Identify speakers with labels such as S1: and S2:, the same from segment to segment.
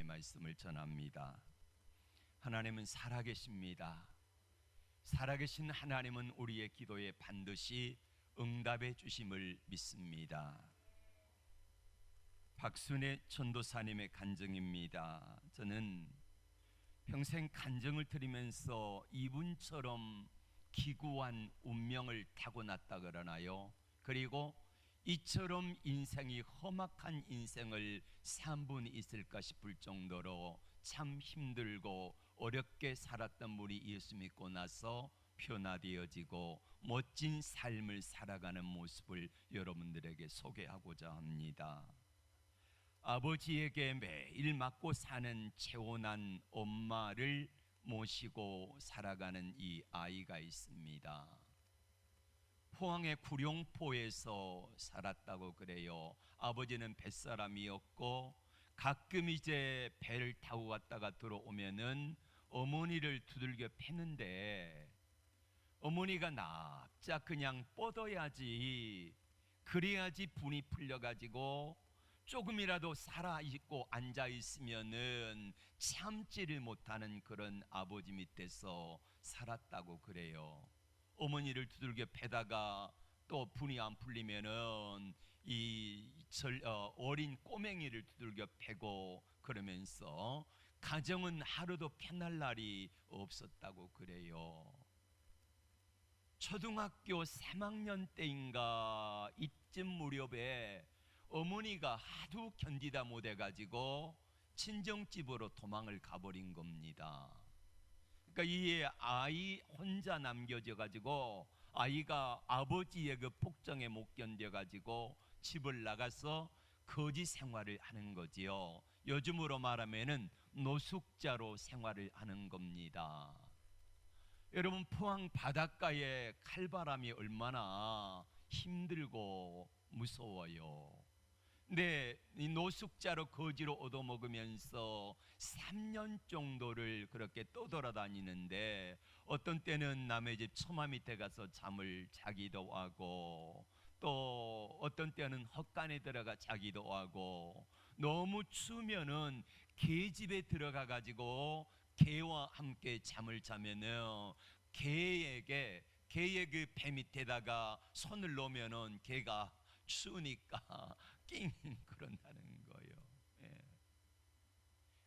S1: 말씀을 전합니다. 하나님은 살아계십니다. 살아계신 하나님은 우리의 기도에 반드시 응답해 주심을 믿습니다. 박순애 전도사님의 간증입니다. 저는 평생 간증을 들으면서 이분처럼 기구한 운명을 타고났다 그러나요? 그리고 이처럼 인생이 험악한 인생을 산 분이 있을까 싶을 정도로 참 힘들고 어렵게 살았던 분이 예수 믿고 나서 변화되어지고 멋진 삶을 살아가는 모습을 여러분들에게 소개하고자 합니다. 아버지에게 매일 맞고 사는 채원한 엄마를 모시고 살아가는 이 아이가 있습니다. 포항의 구룡포에서 살았다고 그래요. 아버지는 뱃사람이었고 가끔 이제 배를 타고 갔다가 들어오면은 어머니를 두들겨 패는데 어머니가 납작 그냥 뻗어야지, 그래야지 분이 풀려가지고 조금이라도 살아있고 앉아있으면은 참지를 못하는 그런 아버지 밑에서 살았다고 그래요. 어머니를 두들겨 패다가 또 분이 안 풀리면은 어린 꼬맹이를 두들겨 패고 그러면서 가정은 하루도 편할 날이 없었다고 그래요. 초등학교 3학년 때인가 이쯤 무렵에 어머니가 하도 견디다 못해가지고 친정집으로 도망을 가버린 겁니다. 그러니까 이 아이 혼자 남겨져 가지고 아이가 아버지의 그 폭정에 못 견뎌 가지고 집을 나가서 거지 생활을 하는 거지요. 요즘으로 말하면은 노숙자로 생활을 하는 겁니다. 여러분, 포항 바닷가에 칼바람이 얼마나 힘들고 무서워요. 네, 이 노숙자로 거지로 얻어먹으면서 3년 정도를 그렇게 떠돌아다니는데 어떤 때는 남의 집 처마 밑에 가서 잠을 자기도 하고 또 어떤 때는 헛간에 들어가 자기도 하고 너무 추우면은 개집에 들어가 가지고 개와 함께 잠을 자면은 개의 그 배 밑에다가 손을 놓으면은 개가 추우니까 낑 그런다는 거예요. 예.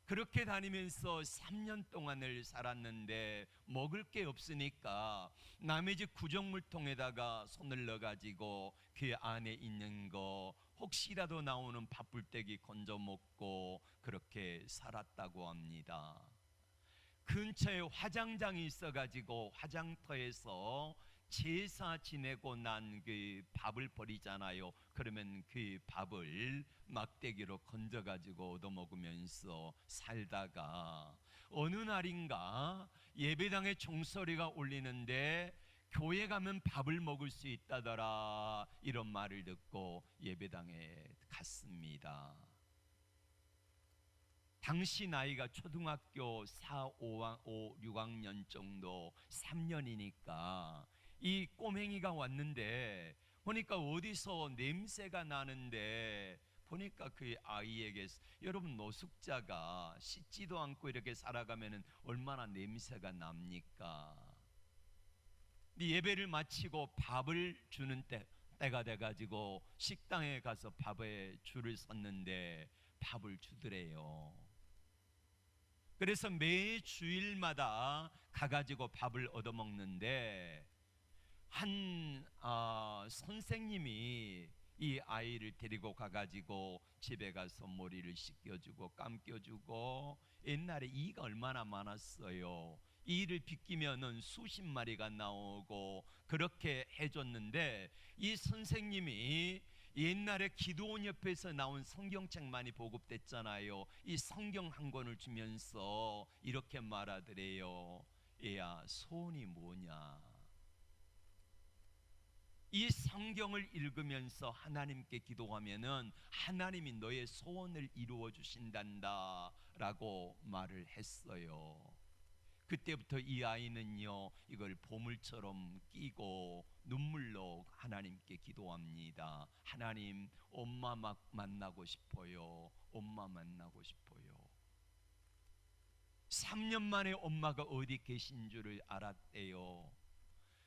S1: 그렇게 다니면서 3년 동안을 살았는데 먹을 게 없으니까 남의 집 구정물통에다가 손을 넣어가지고 그 안에 있는 거 혹시라도 나오는 밥불떼기 건져 먹고 그렇게 살았다고 합니다. 근처에 화장장이 있어가지고 화장터에서 제사 지내고 난 그 밥을 버리잖아요. 그러면 그 밥을 막대기로 건져가지고 얻어먹으면서 살다가 어느 날인가 예배당에 종소리가 울리는데 교회 가면 밥을 먹을 수 있다더라, 이런 말을 듣고 예배당에 갔습니다. 당시 나이가 초등학교 4, 5, 6학년 정도 3년이니까 이 꼬맹이가 왔는데 보니까 어디서 냄새가 나는데 보니까 그 아이에게, 여러분 노숙자가 씻지도 않고 이렇게 살아가면 얼마나 냄새가 납니까? 예배를 마치고 밥을 주는 때가 돼가지고 식당에 가서 밥에 줄을 섰는데 밥을 주더래요. 그래서 매 주일마다 가가지고 밥을 얻어먹는데 한 선생님이 이 아이를 데리고 가가지고 집에 가서 머리를 씻겨주고 감겨주고, 옛날에 이가 얼마나 많았어요. 이를 빗기면은 수십 마리가 나오고 그렇게 해줬는데 이 선생님이 옛날에 기도원 옆에서 나온 성경책 많이 보급됐잖아요. 이 성경 한 권을 주면서 이렇게 말하더래요. 얘야, 소원이 뭐냐? 이 성경을 읽으면서 하나님께 기도하면은 하나님이 너의 소원을 이루어 주신단다 라고 말을 했어요. 그때부터 이 아이는요, 이걸 보물처럼 끼고 눈물로 하나님께 기도합니다. 하나님, 엄마 만나고 싶어요. 엄마 만나고 싶어요. 3년 만에 엄마가 어디 계신 줄을 알았대요.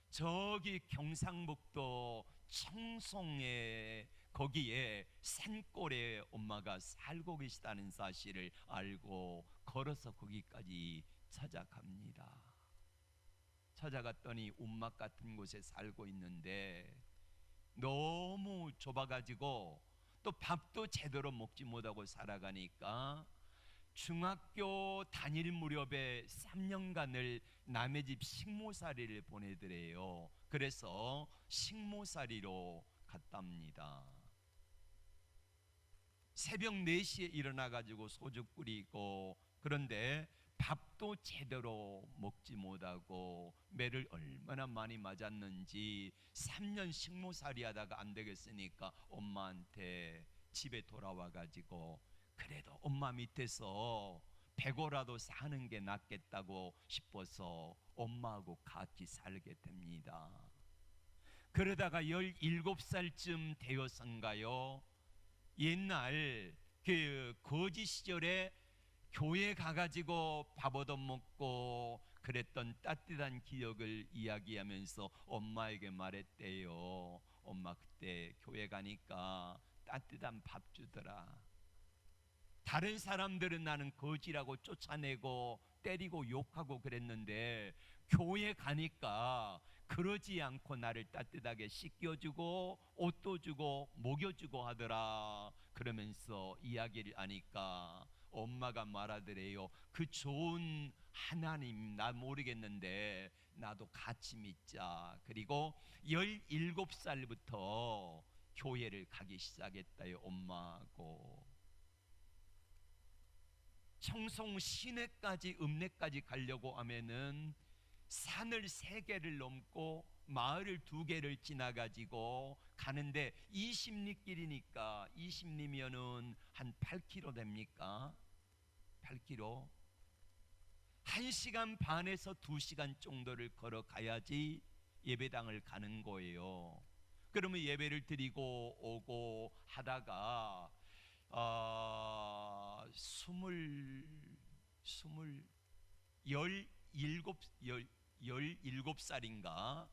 S1: 저기 경상북도 청송에 거기에 산골에 엄마가 살고 계시다는 사실을 알고 걸어서 거기까지 찾아갑니다. 찾아갔더니 움막 같은 곳에 살고 있는데 너무 좁아가지고 또 밥도 제대로 먹지 못하고 살아가니까 중학교 다닐 무렵에 3년간을 남의 집 식모살이를 보내더래요. 그래서 식모살이로 갔답니다. 새벽 4시에 일어나가지고 소주 끓이고, 그런데 밥도 제대로 먹지 못하고 매를 얼마나 많이 맞았는지 3년 식모살이 하다가 안 되겠으니까 엄마한테 집에 돌아와가지고 그래도 엄마 밑에서 배고라도 사는 게 낫겠다고 싶어서 엄마하고 같이 살게 됩니다. 그러다가 17살쯤 되어서인가요, 옛날 그 거지 시절에 교회 가가지고 밥 얻어 먹고 그랬던 따뜻한 기억을 이야기하면서 엄마에게 말했대요. 엄마, 그때 교회 가니까 따뜻한 밥 주더라. 다른 사람들은 나는 거지라고 쫓아내고 때리고 욕하고 그랬는데 교회 가니까 그러지 않고 나를 따뜻하게 씻겨주고 옷도 주고 먹여주고 하더라. 그러면서 이야기를 하니까 엄마가 말하더래요. 그 좋은 하나님 나 모르겠는데 나도 같이 믿자. 그리고 17살부터 교회를 가기 시작했다요, 엄마하고. 청송 시내까지 읍내까지 가려고 하면은 산을 3개를 넘고 마을을 2개를 지나가지고 가는데 20리 길이니까 20리면은 한 8km 됩니까? 8km. 1시간 반에서 2시간 정도를 걸어가야지 예배당을 가는 거예요. 그러면 예배를 드리고 오고 하다가 17살인가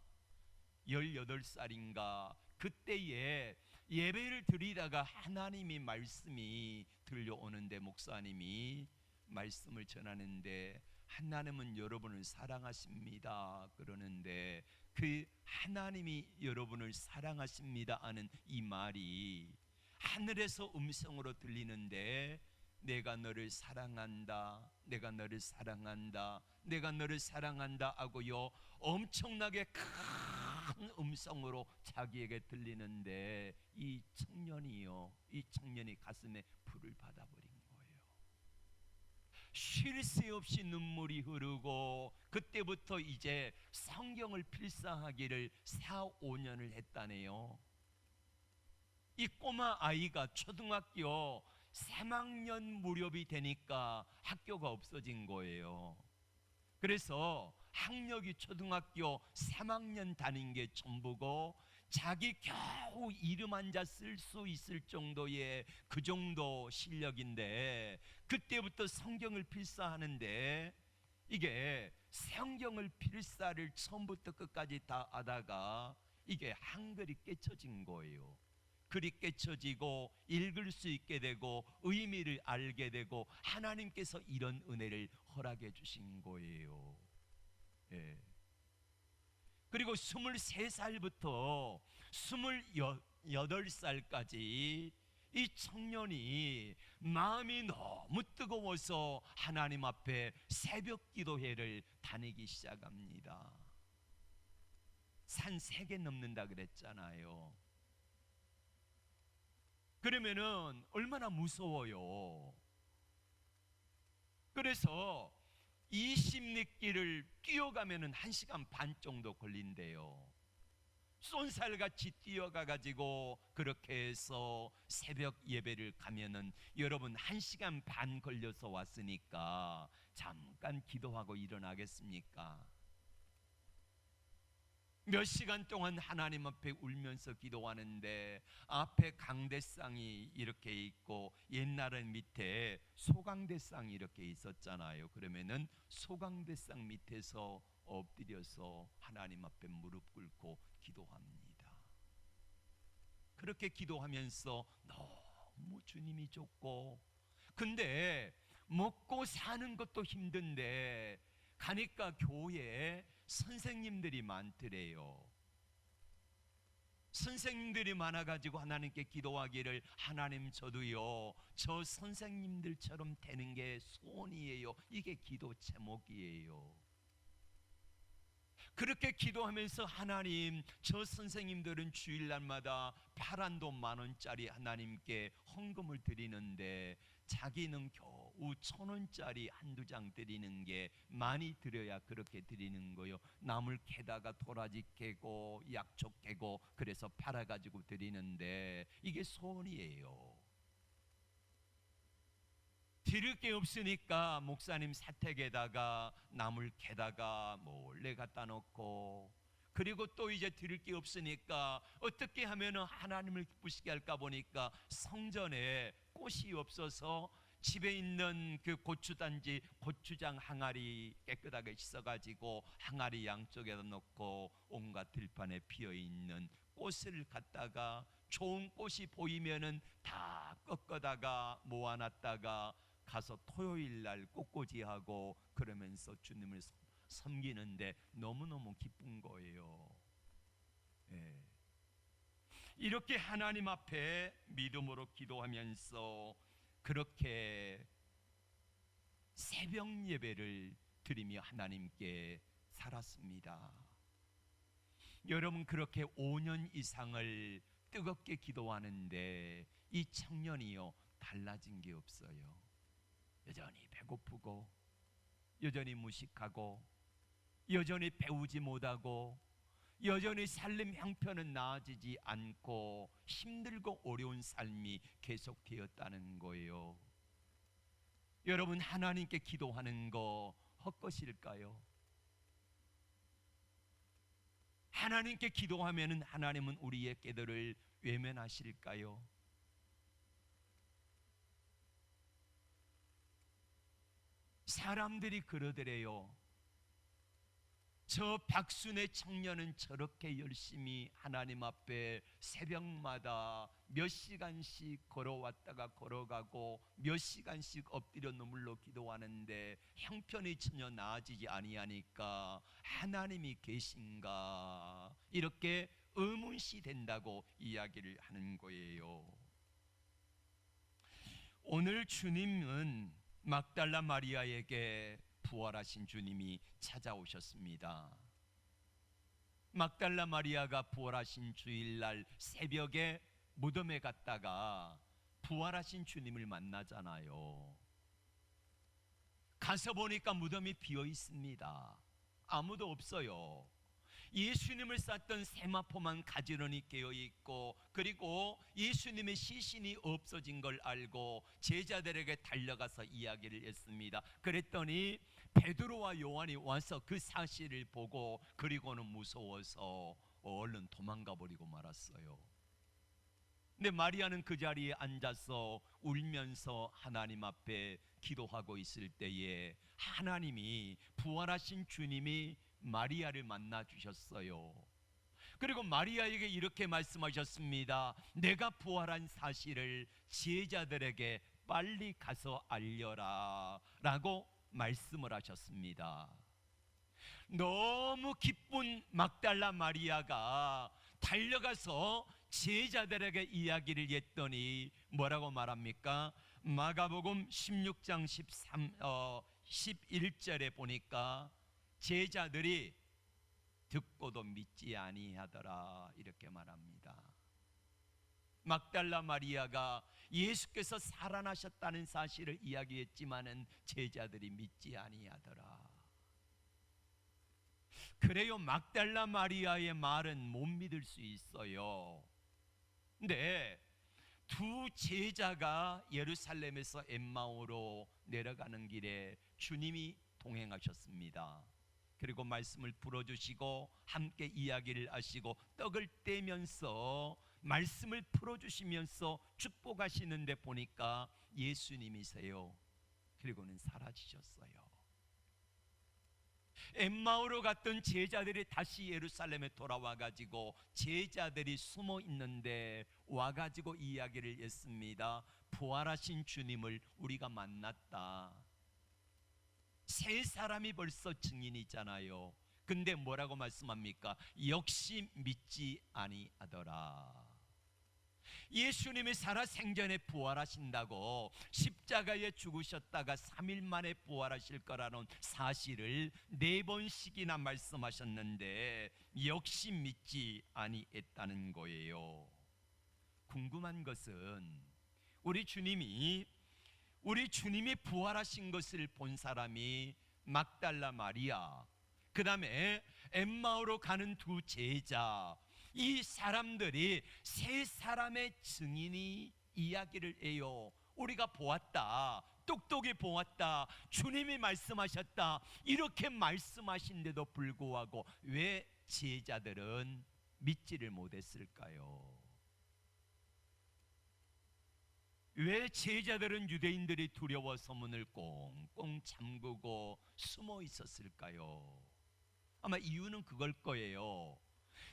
S1: 18살인가 그때에 예배를 드리다가 하나님이 말씀이 들려오는데, 목사님이 말씀을 전하는데 하나님은 여러분을 사랑하십니다 그러는데, 그 하나님이 여러분을 사랑하십니다 하는 이 말이 하늘에서 음성으로 들리는데, 내가 너를 사랑한다, 내가 너를 사랑한다, 내가 너를 사랑한다 하고요 엄청나게 큰 음성으로 자기에게 들리는데, 이 청년이 가슴에 불을 받아버린 거예요. 쉴 새 없이 눈물이 흐르고 그때부터 이제 성경을 필사하기를 4-5년을 했다네요. 이 꼬마 아이가 초등학교 3학년 무렵이 되니까 학교가 없어진 거예요. 그래서 학력이 초등학교 3학년 다닌 게 전부고, 자기 겨우 이름 한자 쓸 수 있을 정도의 그 정도 실력인데, 그때부터 성경을 필사하는데, 이게 성경을 필사를 처음부터 끝까지 다 하다가 이게 한글이 깨쳐진 거예요. 글이 깨쳐지고 읽을 수 있게 되고 의미를 알게 되고 하나님께서 이런 은혜를 허락해 주신 거예요. 예. 그리고 23살부터 28살까지 이 청년이 마음이 너무 뜨거워서 하나님 앞에 새벽 기도회를 다니기 시작합니다. 산 3개 넘는다 그랬잖아요. 그러면은 얼마나 무서워요. 그래서 20리 길을 뛰어가면은 1시간 반 정도 걸린대요. 쏜살같이 뛰어가가지고 그렇게 해서 새벽 예배를 가면은 여러분 1시간 반 걸려서 왔으니까 잠깐 기도하고 일어나겠습니까? 몇 시간 동안 하나님 앞에 울면서 기도하는데 앞에 강대상이 이렇게 있고 옛날엔 밑에 소강대상이 이렇게 있었잖아요. 그러면은 소강대상 밑에서 엎드려서 하나님 앞에 무릎 꿇고 기도합니다. 그렇게 기도하면서 너무 주님이 좋고, 근데 먹고 사는 것도 힘든데 가니까 교회에 선생님들이 많더래요. 선생님들이 많아가지고 하나님께 기도하기를, 하나님 저도요 저 선생님들처럼 되는 게 소원이에요. 이게 기도 제목이에요. 그렇게 기도하면서 하나님, 저 선생님들은 주일날마다 파란 돈 10,000원짜리 하나님께 헌금을 드리는데 자기는 겨우 1,000원짜리 한두 장 드리는 게 많이 드려야 그렇게 드리는 거요. 나물 캐다가 도라지 캐고 약초 캐고 그래서 팔아가지고 드리는데 이게 소원이에요. 드릴 게 없으니까 목사님 사택에다가 나물 캐다가 몰래 갖다 놓고, 그리고 또 이제 드릴 게 없으니까 어떻게 하면 하나님을 기쁘시게 할까 보니까 성전에 꽃이 없어서 집에 있는 그 고추단지, 고추장 항아리 깨끗하게 씻어가지고 항아리 양쪽에다 놓고 온갖 들판에 피어있는 꽃을 갖다가 좋은 꽃이 보이면은 다 꺾어다가 모아놨다가 가서 토요일 날 꽃꽂이하고 그러면서 주님을 섬기는데 너무너무 기쁜 거예요. 예. 이렇게 하나님 앞에 믿음으로 기도하면서 그렇게 새벽 예배를 드리며 하나님께 살았습니다. 여러분, 그렇게 5년 이상을 뜨겁게 기도하는데 이 청년이요 달라진 게 없어요. 여전히 배고프고, 여전히 무식하고, 여전히 배우지 못하고, 여전히 삶 형편은 나아지지 않고 힘들고 어려운 삶이 계속되었다는 거예요. 여러분, 하나님께 기도하는 거 헛것일까요? 하나님께 기도하면은 하나님은 우리의 기도를 외면하실까요? 사람들이 그러더래요. 저 박순의 청년은 저렇게 열심히 하나님 앞에 새벽마다 몇 시간씩 걸어왔다가 걸어가고 몇 시간씩 엎드려 눈물로 기도하는데 형편이 전혀 나아지지 아니하니까 하나님이 계신가, 이렇게 의문시 된다고 이야기를 하는 거예요. 오늘 주님은 막달라 마리아에게 부활하신 주님이 찾아오셨습니다. 막달라 마리아가 부활하신 주일날 새벽에 무덤에 갔다가 부활하신 주님을 만나잖아요. 가서 보니까 무덤이 비어 있습니다. 아무도 없어요. 예수님을 쌌던 세마포만 가지런히 깨어 있고, 그리고 예수님의 시신이 없어진 걸 알고 제자들에게 달려가서 이야기를 했습니다. 그랬더니 베드로와 요한이 와서 그 사실을 보고 그리고는 무서워서 얼른 도망가 버리고 말았어요. 근데 마리아는 그 자리에 앉아서 울면서 하나님 앞에 기도하고 있을 때에 하나님이, 부활하신 주님이 마리아를 만나 주셨어요. 그리고 마리아에게 이렇게 말씀하셨습니다. 내가 부활한 사실을 제자들에게 빨리 가서 알려라 라고 말씀을 하셨습니다. 너무 기쁜 막달라 마리아가 달려가서 제자들에게 이야기를 했더니 뭐라고 말합니까? 마가복음 16장 11절에 보니까 제자들이 듣고도 믿지 아니하더라 이렇게 말합니다. 막달라 마리아가 예수께서 살아나셨다는 사실을 이야기했지만은 제자들이 믿지 아니하더라. 그래요, 막달라 마리아의 말은 못 믿을 수 있어요. 근데 두 제자가 예루살렘에서 엠마오로 내려가는 길에 주님이 동행하셨습니다. 그리고 말씀을 풀어주시고 함께 이야기를 하시고 떡을 떼면서 말씀을 풀어주시면서 축복하시는데 보니까 예수님이세요. 그리고는 사라지셨어요. 엠마오로 갔던 제자들이 다시 예루살렘에 돌아와 가지고 제자들이 숨어 있는데 와 가지고 이야기를 했습니다. 부활하신 주님을 우리가 만났다. 세 사람이 벌써 증인이잖아요. 근데 뭐라고 말씀합니까? 역시 믿지 아니하더라. 예수님이 살아생전에 부활하신다고, 십자가에 죽으셨다가 3일 만에 부활하실 거라는 사실을 4번씩이나 말씀하셨는데 역시 믿지 아니했다는 거예요. 궁금한 것은 우리 주님이 부활하신 것을 본 사람이 막달라 마리아, 그 다음에 엠마오로 가는 2 제자, 이 사람들이 세 사람의 증인이 이야기를 해요. 우리가 보았다, 똑똑히 보았다, 주님이 말씀하셨다, 이렇게 말씀하신데도 불구하고 왜 제자들은 믿지를 못했을까요? 왜 제자들은 유대인들이 두려워서 문을 꽁꽁 잠그고 숨어 있었을까요? 아마 이유는 그걸 거예요.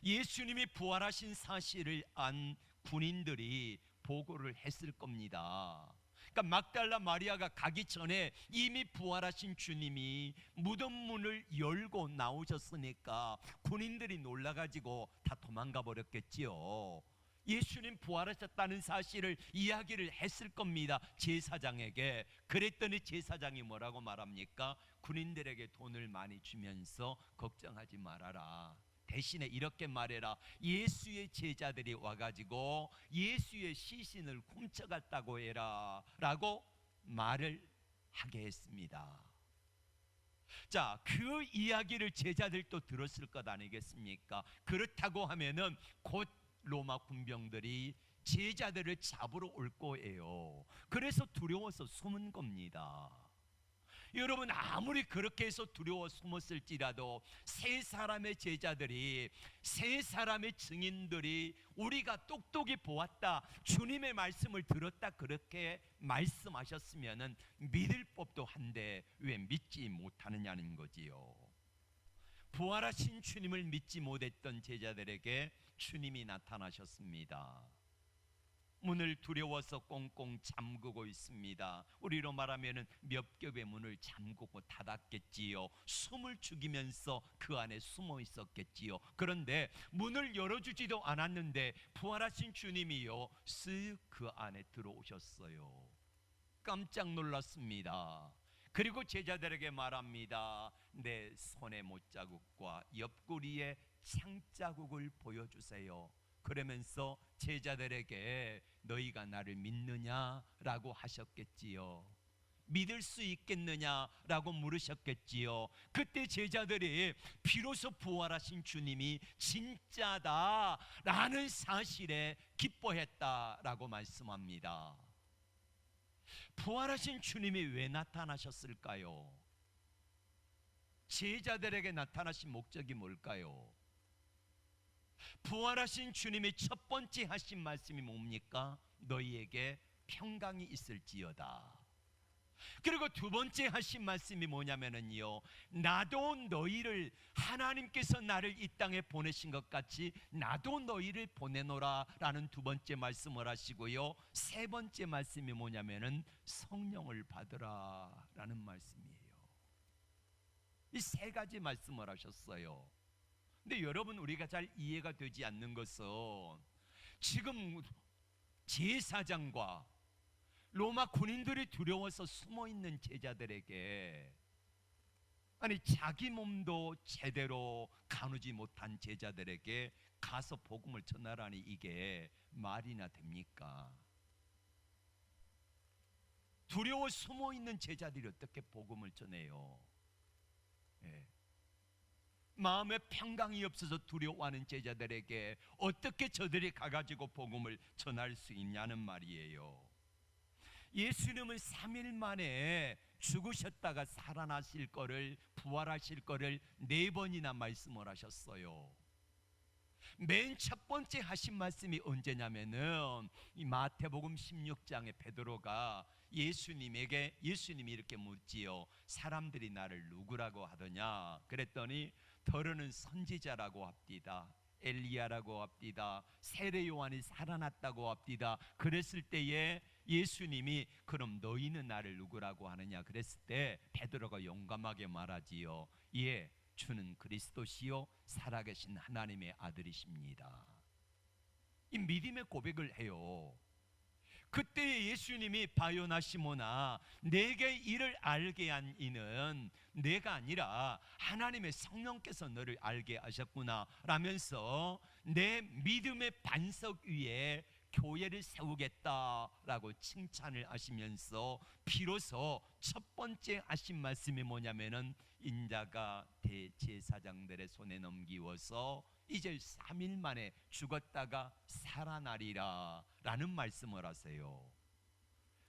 S1: 예수님이 부활하신 사실을 안 군인들이 보고를 했을 겁니다. 그러니까 막달라 마리아가 가기 전에 이미 부활하신 주님이 무덤 문을 열고 나오셨으니까 군인들이 놀라가지고 다 도망가 버렸겠지요. 예수님 부활하셨다는 사실을 이야기를 했을 겁니다, 제사장에게. 그랬더니 제사장이 뭐라고 말합니까? 군인들에게 돈을 많이 주면서 걱정하지 말아라, 대신에 이렇게 말해라. 예수의 제자들이 와가지고 예수의 시신을 훔쳐갔다고 해라 라고 말을 하게 했습니다. 자, 그 이야기를 제자들도 들었을 것 아니겠습니까? 그렇다고 하면은 곧 로마 군병들이 제자들을 잡으러 올 거예요. 그래서 두려워서 숨은 겁니다. 여러분, 아무리 그렇게 해서 두려워 숨었을지라도 세 사람의 제자들이, 세 사람의 증인들이 우리가 똑똑히 보았다, 주님의 말씀을 들었다, 그렇게 말씀하셨으면 믿을 법도 한데 왜 믿지 못하느냐는 거지요. 부활하신 주님을 믿지 못했던 제자들에게 주님이 나타나셨습니다. 문을 두려워서 꽁꽁 잠그고 있습니다. 우리로 말하면 몇 겹의 문을 잠그고 닫았겠지요. 숨을 죽이면서 그 안에 숨어 있었겠지요. 그런데 문을 열어주지도 않았는데 부활하신 주님이요 쓱 그 안에 들어오셨어요. 깜짝 놀랐습니다. 그리고 제자들에게 말합니다. 내 손의 못자국과 옆구리에 창자국을 보여주세요. 그러면서 제자들에게 너희가 나를 믿느냐라고 하셨겠지요. 믿을 수 있겠느냐라고 물으셨겠지요. 그때 제자들이 비로소 부활하신 주님이 진짜다라는 사실에 기뻐했다라고 말씀합니다. 부활하신 주님이 왜 나타나셨을까요? 제자들에게 나타나신 목적이 뭘까요? 부활하신 주님이 첫 번째 하신 말씀이 뭡니까? 너희에게 평강이 있을지어다. 그리고 두 번째 하신 말씀이 뭐냐면요, 나도 너희를, 하나님께서 나를 이 땅에 보내신 것 같이 나도 너희를 보내노라 라는 두 번째 말씀을 하시고요, 세 번째 말씀이 뭐냐면은 성령을 받으라 라는 말씀이에요. 이 세 가지 말씀을 하셨어요. 근데 여러분, 우리가 잘 이해가 되지 않는 것은 지금 제사장과 로마 군인들이 두려워서 숨어있는 제자들에게, 아니 자기 몸도 제대로 가누지 못한 제자들에게 가서 복음을 전하라니 이게 말이나 됩니까? 두려워 숨어있는 제자들이 어떻게 복음을 전해요? 예. 마음에 평강이 없어서 두려워하는 제자들에게 어떻게 저들이 가가지고 복음을 전할 수 있냐는 말이에요. 예수님은 3일 만에 죽으셨다가 살아나실 거를, 부활하실 거를 4번이나 말씀을 하셨어요. 맨 첫 번째 하신 말씀이 언제냐면은 이 마태복음 16장에 베드로가 예수님이 이렇게 묻지요. 사람들이 나를 누구라고 하더냐? 그랬더니 더러는 선지자라고 합디다, 엘리야라고 합디다, 세례 요한이 살아났다고 합디다. 그랬을 때에 예수님이 그럼 너희는 나를 누구라고 하느냐? 그랬을 때 베드로가 용감하게 말하지요. 예, 주는 그리스도시요 살아계신 하나님의 아들이십니다. 이 믿음의 고백을 해요. 그때 예수님이 바요나 시모나, 내게 이를 알게 한 이는 내가 아니라 하나님의 성령께서 너를 알게 하셨구나 라면서 내 믿음의 반석 위에 교회를 세우겠다라고 칭찬을 하시면서 비로소 첫 번째 하신 말씀이 뭐냐면은 인자가 대제사장들의 손에 넘기워서 이제 3일 만에 죽었다가 살아나리라 라는 말씀을 하세요.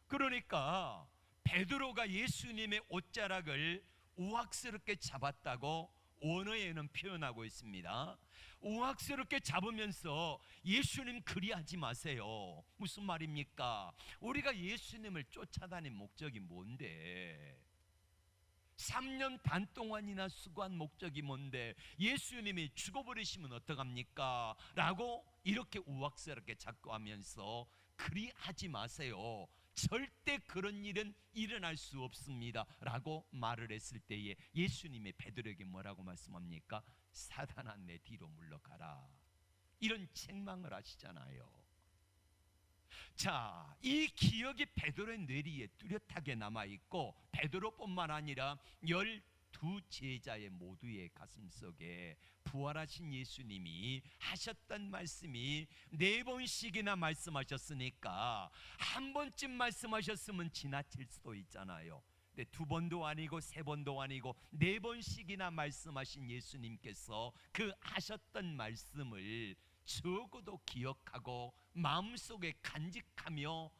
S1: 그러니까 베드로가 예수님의 옷자락을 우악스럽게 잡았다고 원어에는 표현하고 있습니다. 우악스럽게 잡으면서 예수님 그리하지 마세요. 무슨 말입니까? 우리가 예수님을 쫓아다닌 목적이 뭔데? 3년 반 동안이나 수고한 목적이 뭔데 예수님이 죽어버리시면 어떡합니까? 라고 이렇게 우악스럽게 자꾸 하면서 그리하지 마세요. 절대 그런 일은 일어날 수 없습니다 라고 말을 했을 때에 예수님이 베드로에게 뭐라고 말씀합니까? 사단아 내 뒤로 물러가라, 이런 책망을 하시잖아요. 자, 이 기억이 베드로의 뇌리에 뚜렷하게 남아있고 베드로뿐만 아니라 12 제자의 모두의 가슴속에 부활하신 예수님이 하셨던 말씀이 4번씩이나 말씀하셨으니까 한 번쯤 말씀하셨으면 지나칠 수도 있잖아요. 근데 2번도 아니고 3번도 아니고 4번씩이나 말씀하신 예수님께서 그 하셨던 말씀을 적어도 기억하고 마음속에 간직하며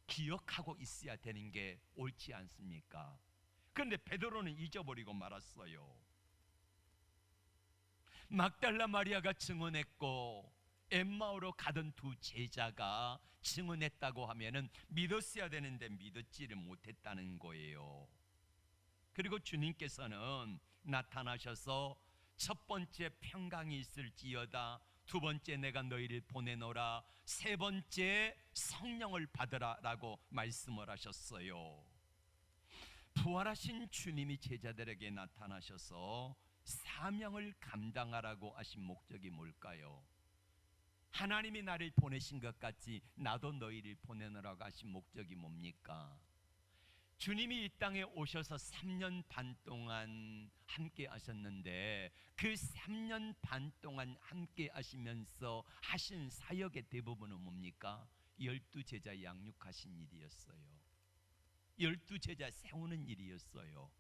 S1: 기억하고 있어야 되는 게 옳지 않습니까? 그런데 베드로는 잊어버리고 말았어요. 막달라 마리아가 증언했고 엠마오로 가던 2 제자가 증언했다고 하면은 믿었어야 되는데 믿었지를 못했다는 거예요. 그리고 주님께서는 나타나셔서 첫 번째 평강이 있을지어다, 2번째 내가 너희를 보내노라, 3번째 성령을 받으라 라고 말씀을 하셨어요. 부활하신 주님이 제자들에게 나타나셔서 사명을 감당하라고 하신 목적이 뭘까요? 하나님이 나를 보내신 것 같이 나도 너희를 보내노라고 하신 목적이 뭡니까? 주님이 이 땅에 오셔서 3년 반 동안 함께 하셨는데 그 3년 반 동안 함께 하시면서 하신 사역의 대부분은 뭡니까? 12 제자 양육하신 일이었어요. 12 제자 세우는 일이었어요.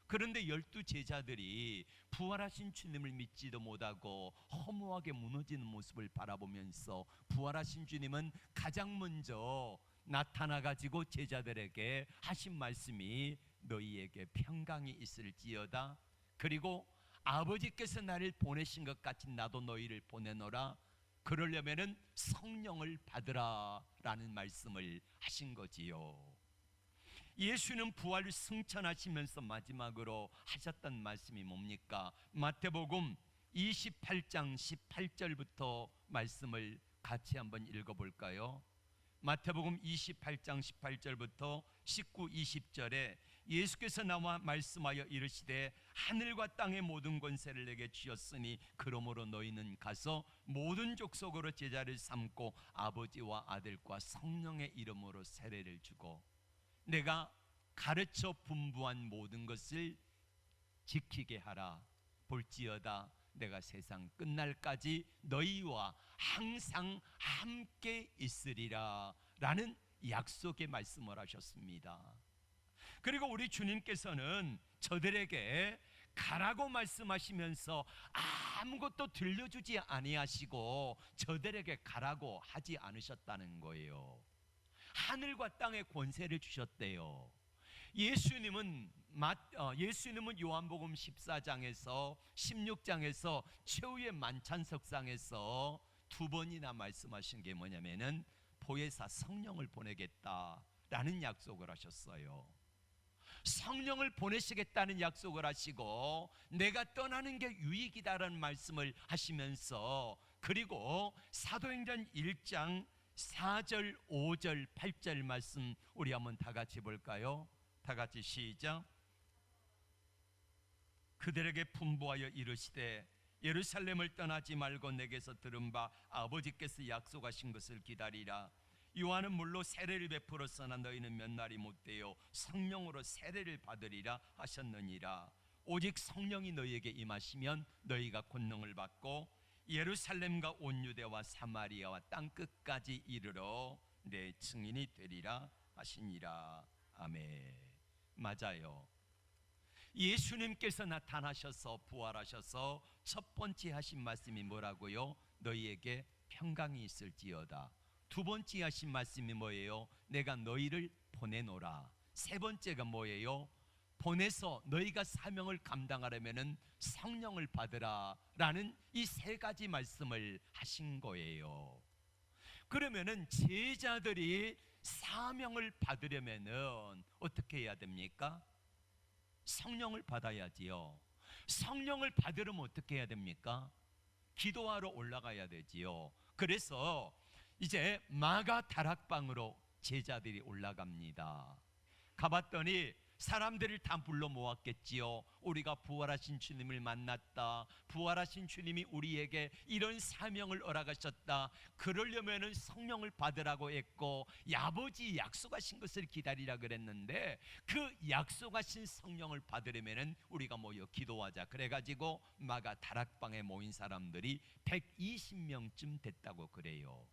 S1: 그런데 12 제자들이 부활하신 주님을 믿지도 못하고 허무하게 무너지는 모습을 바라보면서 부활하신 주님은 가장 먼저 나타나가지고 제자들에게 하신 말씀이 너희에게 평강이 있을지어다, 그리고 아버지께서 나를 보내신 것 같이 나도 너희를 보내노라, 그러려면은 성령을 받으라 라는 말씀을 하신 거지요. 예수는 부활을 승천하시면서 마지막으로 하셨던 말씀이 뭡니까? 마태복음 28장 18절부터 말씀을 같이 한번 읽어볼까요? 마태복음 28장 18절부터 19, 20절에 예수께서 나와 말씀하여 이르시되 하늘과 땅의 모든 권세를 내게 주셨으니 그러므로 너희는 가서 모든 족속으로 제자를 삼고 아버지와 아들과 성령의 이름으로 세례를 주고 내가 가르쳐 분부한 모든 것을 지키게 하라. 볼지어다 내가 세상 끝날까지 너희와 항상 함께 있으리라 라는 약속의 말씀을 하셨습니다. 그리고 우리 주님께서는 저들에게 가라고 말씀하시면서 아무것도 들려주지 아니하시고 저들에게 가라고 하지 않으셨다는 거예요. 하늘과 땅의 권세를 주셨대요. 예수님은 요한복음 14장에서 16장에서 최후의 만찬석상에서 두 번이나 말씀하신 게 뭐냐면은 보혜사 성령을 보내겠다라는 약속을 하셨어요. 성령을 보내시겠다는 약속을 하시고 내가 떠나는 게 유익이다라는 말씀을 하시면서, 그리고 사도행전 1장 4절 5절 8절 말씀 우리 한번 다 같이 볼까요? 다 같이 시작. 그들에게 분부하여 이르시되 예루살렘을 떠나지 말고 내게서 들은 바 아버지께서 약속하신 것을 기다리라. 요한은 물로 세례를 베풀었으나 너희는 몇 날이 못되어 성령으로 세례를 받으리라 하셨느니라. 오직 성령이 너희에게 임하시면 너희가 권능을 받고 예루살렘과 온 유대와 사마리아와 땅 끝까지 이르러 내 증인이 되리라 하시니라. 아멘. 맞아요. 예수님께서 나타나셔서 부활하셔서 첫 번째 하신 말씀이 뭐라고요? 너희에게 평강이 있을지어다. 두 번째 하신 말씀이 뭐예요? 내가 너희를 보내노라. 세 번째가 뭐예요? 보내서 너희가 사명을 감당하려면 성령을 받으라 라는 이 세 가지 말씀을 하신 거예요. 그러면은 제자들이 사명을 받으려면은 어떻게 해야 됩니까? 성령을 받아야지요. 성령을 받으려면 어떻게 해야 됩니까? 기도하러 올라가야 되지요. 그래서 이제 마가 다락방으로 제자들이 올라갑니다. 가봤더니 사람들을 다 불러 모았겠지요. 우리가 부활하신 주님을 만났다. 부활하신 주님이 우리에게 이런 사명을 허락하셨다. 그러려면은 성령을 받으라고 했고 아버지 약속하신 것을 기다리라 그랬는데 그 약속하신 성령을 받으려면은 우리가 모여 기도하자. 그래가지고 마가 다락방에 모인 사람들이 120명쯤 됐다고 그래요.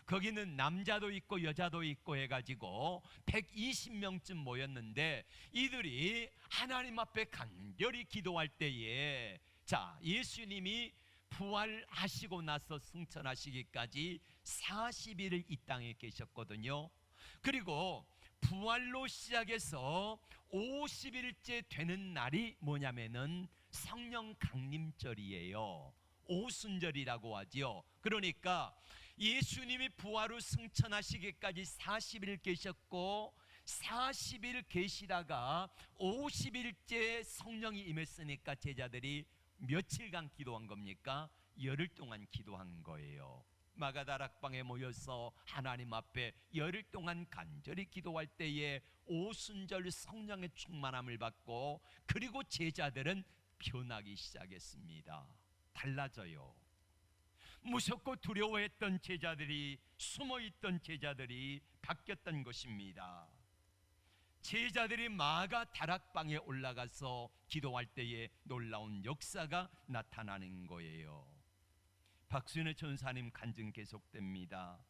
S1: 거기는 남자도 있고 여자도 있고 해가지고 120명쯤 모였는데 이들이 하나님 앞에 간절히 기도할 때에, 자, 예수님이 부활하시고 나서 승천하시기까지 40일을 이 땅에 계셨거든요. 그리고 부활로 시작해서 50일째 되는 날이 뭐냐면은 성령 강림절이에요. 오순절이라고 하지요. 그러니까 예수님이 부활 후 승천하시기까지 40일 계셨고 40일 계시다가 50일째 성령이 임했으니까 제자들이 며칠간 기도한 겁니까? 열흘 동안 기도한 거예요. 마가다락방에 모여서 하나님 앞에 열흘 동안 간절히 기도할 때에 오순절 성령의 충만함을 받고, 그리고 제자들은 변하기 시작했습니다. 달라져요. 무섭고 두려워했던 제자들이, 숨어있던 제자들이 바뀌었던 것입니다. 제자들이 마가 다락방에 올라가서 기도할 때에 놀라운 역사가 나타나는 거예요. 박순애 전사님 간증 계속됩니다.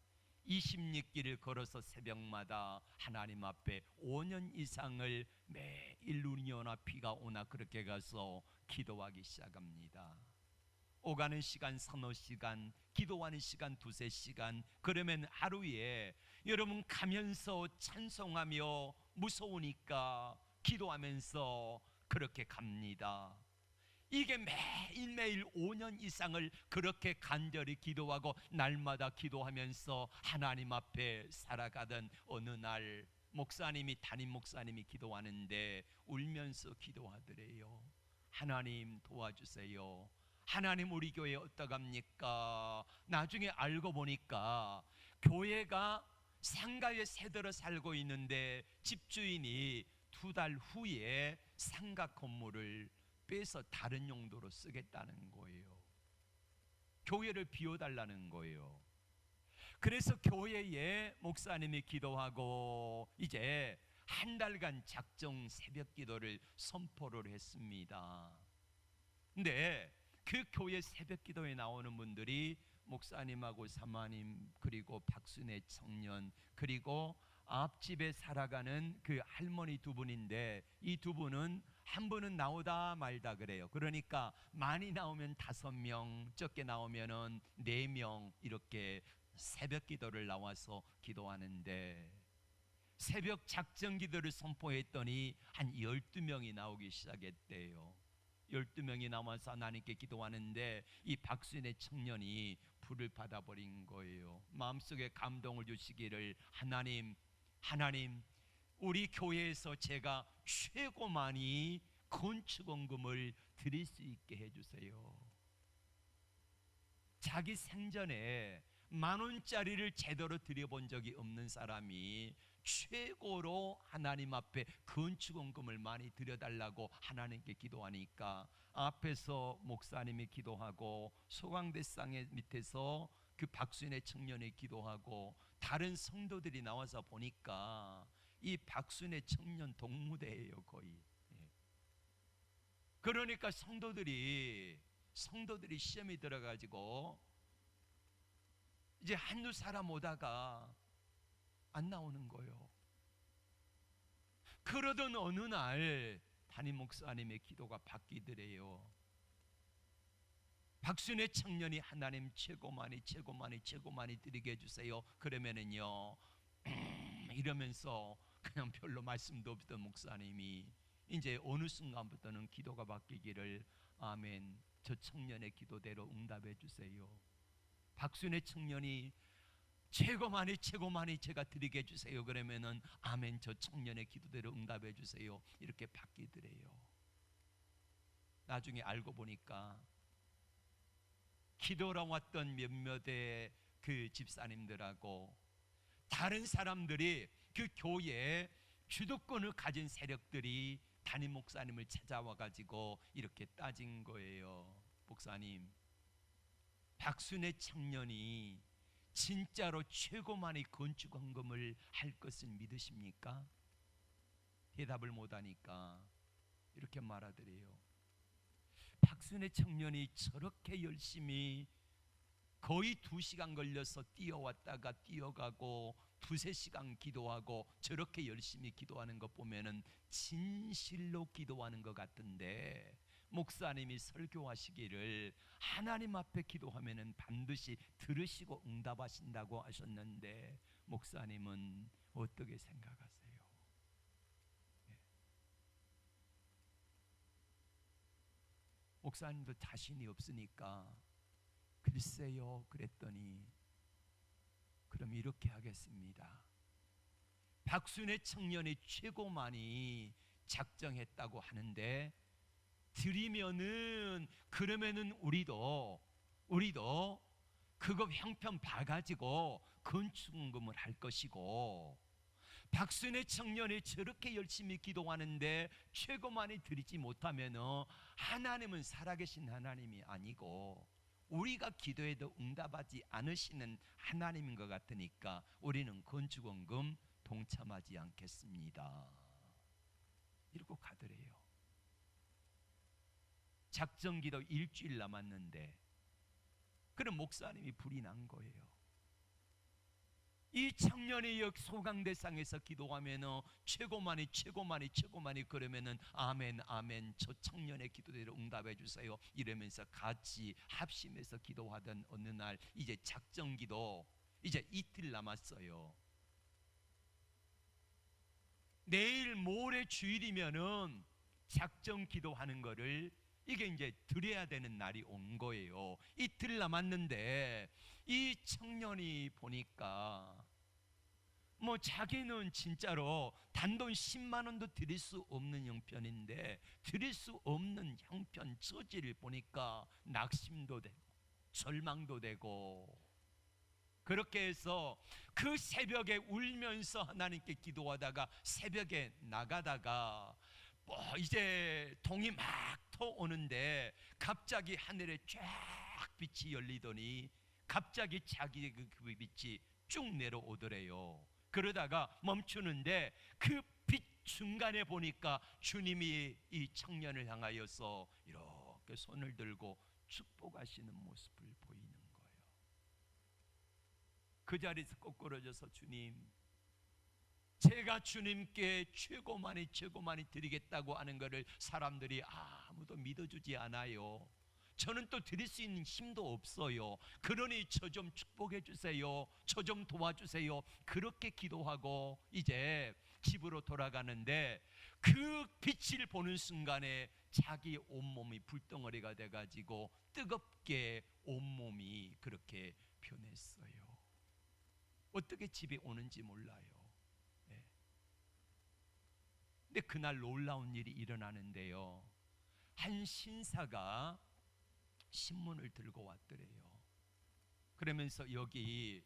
S1: 20리길을 걸어서 새벽마다 하나님 앞에 5년 이상을 매일 눈이 오나 비가 오나 그렇게 가서 기도하기 시작합니다. 오가는 시간 서너 시간, 기도하는 시간 두세 시간, 그러면 하루에 여러분 가면서 찬송하며 무서우니까 기도하면서 그렇게 갑니다. 이게 매일매일 5년 이상을 그렇게 간절히 기도하고 날마다 기도하면서 하나님 앞에 살아가던 어느 날 담임 목사님이 기도하는데 울면서 기도하더래요. 하나님 도와주세요. 하나님 우리 교회 어떡합니까? 나중에 알고 보니까 교회가 상가에 새들어 살고 있는데 집주인이 2달 후에 상가 건물을 빼서 다른 용도로 쓰겠다는 거예요. 교회를 비워달라는 거예요. 그래서 교회에 목사님이 기도하고 이제 한 달간 작정 새벽 기도를 선포를 했습니다. 근데 그 교회 새벽 기도에 나오는 분들이 목사님하고 사모님, 그리고 박순애 청년, 그리고 앞집에 살아가는 그 할머니 두 분인데 이 두 분은 한 분은 나오다 말다 그래요. 그러니까 많이 나오면 5명, 적게 나오면은 4명 이렇게 새벽 기도를 나와서 기도하는데 새벽 작전 기도를 선포했더니 한 12명이 나오기 시작했대요. 12명이 나와서 하나님께 기도하는데 이 박순의 청년이 불을 받아버린 거예요. 마음속에 감동을 주시기를, 하나님 우리 교회에서 제가 최고 많이 건축원금을 드릴 수 있게 해주세요. 자기 생전에 10,000원짜리를 제대로 드려본 적이 없는 사람이 최고로 하나님 앞에 건축원금을 많이 드려달라고 하나님께 기도하니까, 앞에서 목사님이 기도하고 소강대상의 밑에서 그 박순의 청년이 기도하고 다른 성도들이 나와서 보니까 이 박순의 청년 동무대예요, 거의. 그러니까 성도들이 시험에 들어가지고 이제 한두 사람 오다가 안 나오는 거예요. 그러던 어느 날 담임 목사님의 기도가 바뀌더래요. 박순의 청년이 하나님 최고 많이 드리게 해주세요. 그러면은요 이러면서 그냥 별로 말씀도 없던 목사님이 이제 어느 순간부터는 기도가 바뀌기를, 아멘, 저 청년의 기도대로 응답해 주세요. 박순의 청년이 최고 많이 제가 드리게 해주세요. 그러면은 아멘, 저 청년의 기도대로 응답해 주세요. 이렇게 바뀌더래요. 나중에 알고 보니까 기도로 왔던 몇몇의 그 집사님들하고 다른 사람들이, 그 교회에 주도권을 가진 세력들이 담임 목사님을 찾아와 가지고 이렇게 따진 거예요. 목사님, 박순의 청년이 진짜로 최고 많이 건축원금을 할 것을 믿으십니까? 대답을 못하니까 이렇게 말하더래요. 박순의 청년이 저렇게 열심히 거의 2시간 걸려서 뛰어왔다가 뛰어가고 2-3시간 기도하고 저렇게 열심히 기도하는 것 보면은 진실로 기도하는 것 같은데, 목사님이 설교하시기를 하나님 앞에 기도하면은 반드시 들으시고 응답하신다고 하셨는데, 목사님은 어떻게 생각하세요? 목사님도 자신이 없으니까 글쎄요 그랬더니, 그럼 이렇게 하겠습니다. 박순의 청년이 최고 많이 작정했다고 하는데 드리면은, 그러면은 우리도 그거 형편 봐가지고 건축금을 할 것이고, 박순의 청년이 저렇게 열심히 기도하는데 최고 많이 드리지 못하면은 하나님은 살아계신 하나님이 아니고 우리가 기도해도 응답하지 않으시는 하나님인 것 같으니까 우리는 건축원금 동참하지 않겠습니다. 이러고 가더래요. 작정기도 일주일 남았는데, 그럼 목사님이 불이 난 거예요. 이 청년이 소강대상에서 기도하면 최고 많이 그러면은 아멘 저 청년의 기도대로 응답해 주세요 이러면서 같이 합심해서 기도하던 어느 날, 이제 작정기도 이제 이틀 남았어요. 내일 모레 주일이면은 작정 기도하는 거를 이게 이제 드려야 되는 날이 온 거예요. 이틀 남았는데 이 청년이 보니까 뭐 자기는 진짜로 단돈 10만 원도 드릴 수 없는 형편인데, 드릴 수 없는 형편 처지를 보니까 낙심도 되고 절망도 되고, 그렇게 해서 그 새벽에 울면서 하나님께 기도하다가 새벽에 나가다가 뭐 이제 동이 막 터오는데 갑자기 하늘에 쫙 빛이 열리더니 갑자기 자기의 그 빛이 쭉 내려오더래요. 그러다가 멈추는데 그 빛 중간에 보니까 주님이 이 청년을 향하여서 이렇게 손을 들고 축복하시는 모습을 보이는 거예요. 그 자리에서 꼬꾸러져서, 주님, 제가 주님께 최고 많이 드리겠다고 하는 것을 사람들이 아무도 믿어주지 않아요. 저는 또 드릴 수 있는 힘도 없어요. 그러니 저 좀 축복해 주세요. 저 좀 도와주세요. 그렇게 기도하고 이제 집으로 돌아가는데 그 빛을 보는 순간에 자기 온몸이 불덩어리가 돼가지고 뜨겁게 온몸이 그렇게 변했어요. 어떻게 집에 오는지 몰라요. 네. 근데 그날 놀라운 일이 일어나는데요, 한 신사가 신문을 들고 왔더래요. 그러면서 여기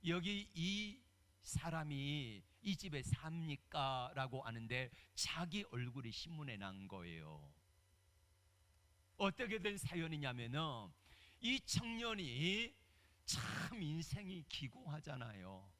S1: 이 사람이 이 집에 삽니까? 라고 하는데 자기 얼굴이 신문에 난 거예요. 어떻게 된 사연이냐면은 이 청년이 참 인생이 기구하잖아요.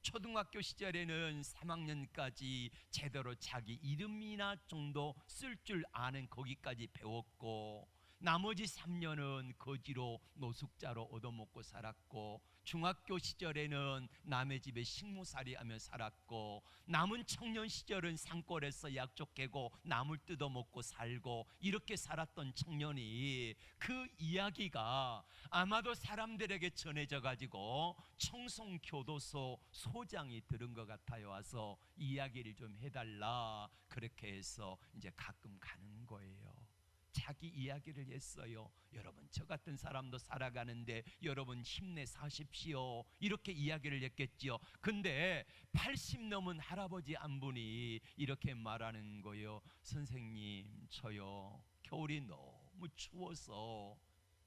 S1: 초등학교 시절에는 3학년까지 제대로 자기 이름이나 정도 쓸 줄 아는 거기까지 배웠고, 나머지 3년은 거지로 노숙자로 얻어먹고 살았고, 중학교 시절에는 남의 집에 식모살이 하며 살았고, 남은 청년 시절은 산골에서 약초 캐고 나물 뜯어먹고 살고, 이렇게 살았던 청년이 그 이야기가 아마도 사람들에게 전해져 가지고 청송교도소 소장이 들은 것 같아요. 와서 이야기를 좀 해달라, 그렇게 해서 이제 가끔 가는 거예요. 자기 이야기를 했어요. 여러분, 저 같은 사람도 살아가는데 여러분 힘내 사십시오, 이렇게 이야기를 했겠지요. 근데 80 넘은 할아버지 한 분이 이렇게 말하는 거예요. 선생님, 저요 겨울이 너무 추워서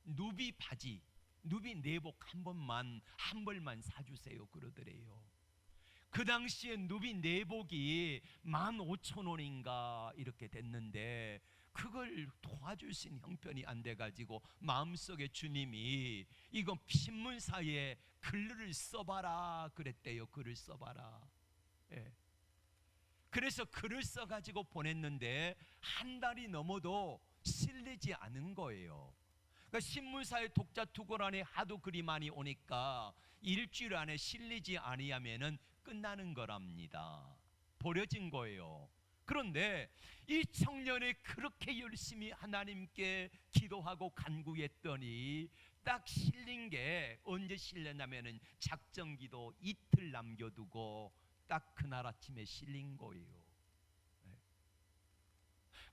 S1: 누비 바지, 누비 내복 한 벌만 사주세요, 그러더래요. 그 당시에 누비 내복이 15,000원인가 이렇게 됐는데 그걸 도와줄 수 있는 형편이 안 돼가지고 마음속에 주님이 이거 신문사에 글을 써봐라 그랬대요. 글을 써봐라. 예. 그래서 글을 써가지고 보냈는데 한 달이 넘어도 실리지 않은 거예요. 그러니까 신문사의 독자 투고란에 하도 글이 많이 오니까 일주일 안에 실리지 아니하면은 끝나는 거랍니다. 버려진 거예요. 그런데 이 청년이 그렇게 열심히 하나님께 기도하고 간구했더니 딱 실린 게 언제 실렸냐면은 작정기도 이틀 남겨두고 딱 그날 아침에 실린 거예요.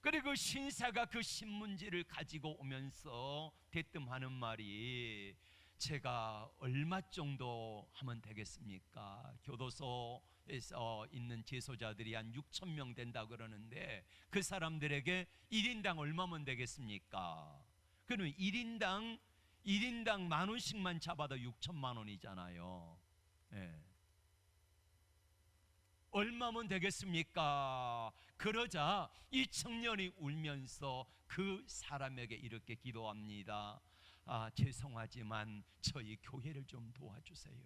S1: 그리고 신사가 그 신문지를 가지고 오면서 대뜸 하는 말이, 제가 얼마 정도 하면 되겠습니까? 교도소에서 있는 재소자들이 한 6,000명 된다 그러는데 그 사람들에게 1인당 얼마면 되겠습니까? 그러면 1인당 10,000원씩만 잡아도 6천만 원이잖아요. 예. 얼마면 되겠습니까? 그러자 이 청년이 울면서 그 사람에게 이렇게 기도합니다. 죄송하지만 저희 교회를 좀 도와주세요.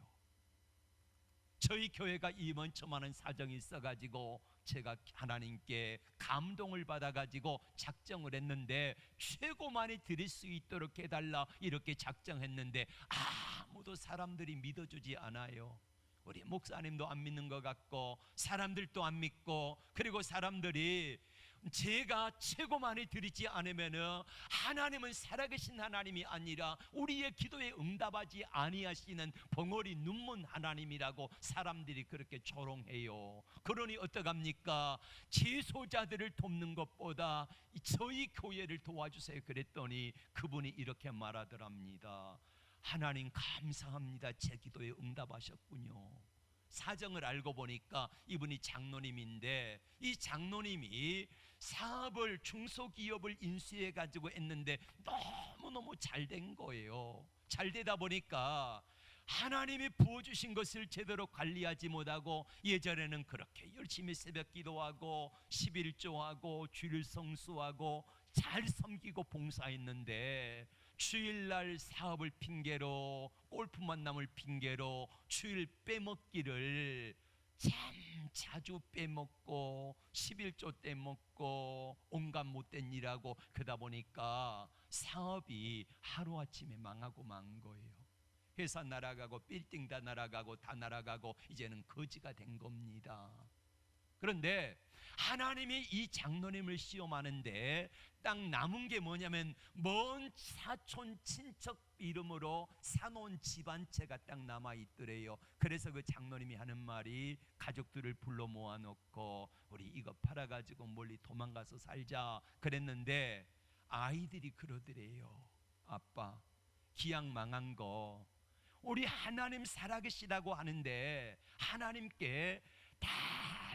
S1: 저희 교회가 이만저만한 사정이 있어가지고 제가 하나님께 감동을 받아가지고 작정을 했는데 최고 많이 드릴 수 있도록 해달라, 이렇게 작정했는데 아무도 사람들이 믿어주지 않아요. 우리 목사님도 안 믿는 것 같고 사람들도 안 믿고, 그리고 사람들이 제가 최고 많이 드리지 않으면은 하나님은 살아계신 하나님이 아니라 우리의 기도에 응답하지 아니하시는 벙어리 눈먼 하나님이라고 사람들이 그렇게 조롱해요. 그러니 어떡합니까? 재소자들을 돕는 것보다 저희 교회를 도와주세요 그랬더니 그분이 이렇게 말하더랍니다. 하나님 감사합니다. 제 기도에 응답하셨군요. 사정을 알고 보니까 이분이 장로님인데 이 장로님이 사업을, 중소기업을 인수해 가지고 했는데 너무너무 잘 된 거예요. 잘 되다 보니까 하나님이 부어주신 것을 제대로 관리하지 못하고 예전에는 그렇게 열심히 새벽 기도하고 11조하고 주일 성수하고 잘 섬기고 봉사했는데 주일날 사업을 핑계로, 골프 만남을 핑계로 주일 빼먹기를 참 자주 빼먹고 11조 떼먹고 온갖 못된 일하고 그러다 보니까 사업이 하루아침에 망하고 만 거예요. 회사 날아가고 빌딩 다 날아가고 이제는 거지가 된 겁니다. 그런데 하나님이 이 장로님을 시험하는데 딱 남은 게 뭐냐면 먼 사촌 친척 이름으로 사놓은 집안채가 딱 남아있더래요. 그래서 그 장로님이 하는 말이 가족들을 불러 모아놓고 우리 이거 팔아가지고 멀리 도망가서 살자 그랬는데 아이들이 그러더래요. 아빠, 기약 망한 거 우리 하나님 살아계시다고 하는데 하나님께 다